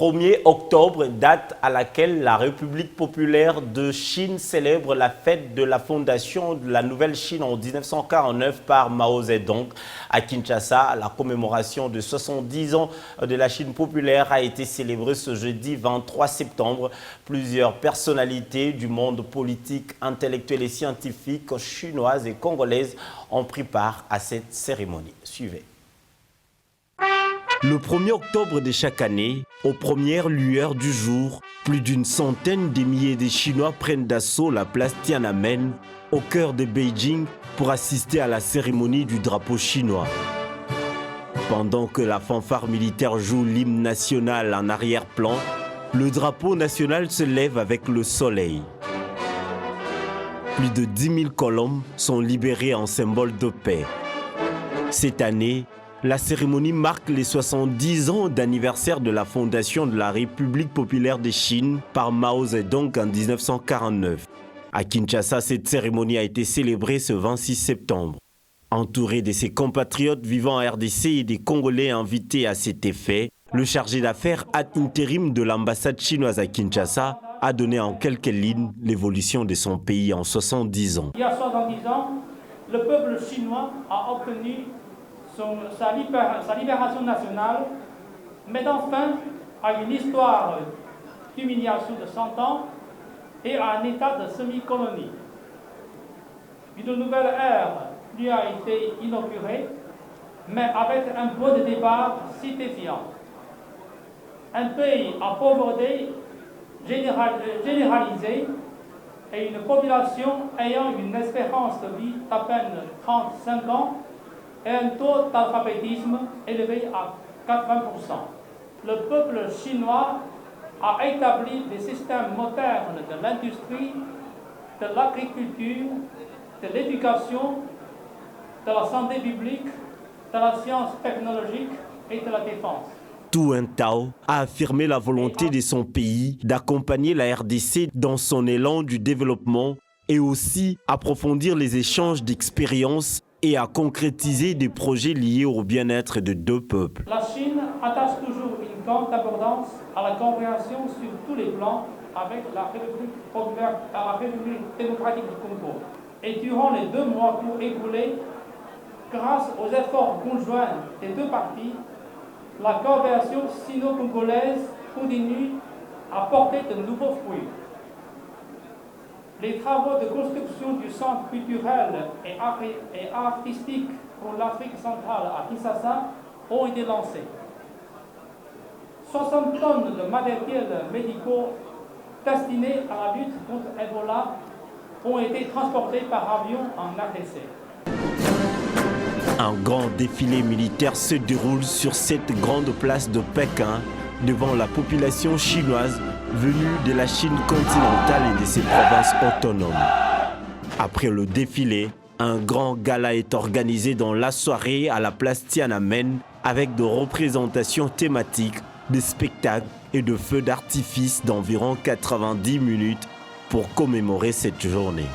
1er octobre, date à laquelle la République populaire de Chine célèbre la fête de la fondation de la Nouvelle Chine en 1949 par Mao Zedong. À Kinshasa, la commémoration de 70 ans de la Chine populaire a été célébrée ce jeudi 23 septembre. Plusieurs personnalités du monde politique, intellectuel et scientifique chinoises et congolaises ont pris part à cette cérémonie. Suivez. Le 1er octobre de chaque année, aux premières lueurs du jour, plus d'une centaine de milliers de Chinois prennent d'assaut la place Tiananmen, au cœur de Beijing, pour assister à la cérémonie du drapeau chinois. Pendant que la fanfare militaire joue l'hymne national en arrière-plan, le drapeau national se lève avec le soleil. Plus de 10 000 colombes sont libérées en symbole de paix. Cette année, la cérémonie marque les 70 ans d'anniversaire de la fondation de la République populaire de Chine par Mao Zedong en 1949. À Kinshasa, cette cérémonie a été célébrée ce 26 septembre. Entouré de ses compatriotes vivant en RDC et des Congolais invités à cet effet, le chargé d'affaires ad intérim de l'ambassade chinoise à Kinshasa a donné en quelques lignes l'évolution de son pays en 70 ans. Il y a 70 ans, le peuple chinois a obtenu sa libération nationale, mettant fin à une histoire d'humiliation de 100 ans et à un état de semi-colonie. Une nouvelle ère lui a été inaugurée, mais avec un point de départ stupéfiant. Un pays à pauvreté généralisée et une population ayant une espérance de vie d'à peine 35 ans et un taux d'alphabétisme élevé à 80%. Le peuple chinois a établi des systèmes modernes de l'industrie, de l'agriculture, de l'éducation, de la santé publique, de la science technologique et de la défense. Tou Tao a affirmé la volonté de son pays d'accompagner la RDC dans son élan du développement et aussi approfondir les échanges d'expériences et à concrétiser des projets liés au bien-être de deux peuples. La Chine attache toujours une grande importance à la coopération sur tous les plans avec la République démocratique du Congo. Et durant les 2 mois écoulés, grâce aux efforts conjoints des deux parties, la coopération sino-congolaise continue à porter de nouveaux fruits. Les travaux de construction du centre culturel et artistique pour l'Afrique centrale à Kinshasa ont été lancés. 60 tonnes de matériel médicaux destinés à la lutte contre Ebola ont été transportés par avion en RDC. Un grand défilé militaire se déroule sur cette grande place de Pékin devant la population chinoise venue de la Chine continentale et de ses provinces autonomes. Après le défilé, un grand gala est organisé dans la soirée à la place Tiananmen avec de représentations thématiques, des spectacles et de feux d'artifice d'environ 90 minutes pour commémorer cette journée.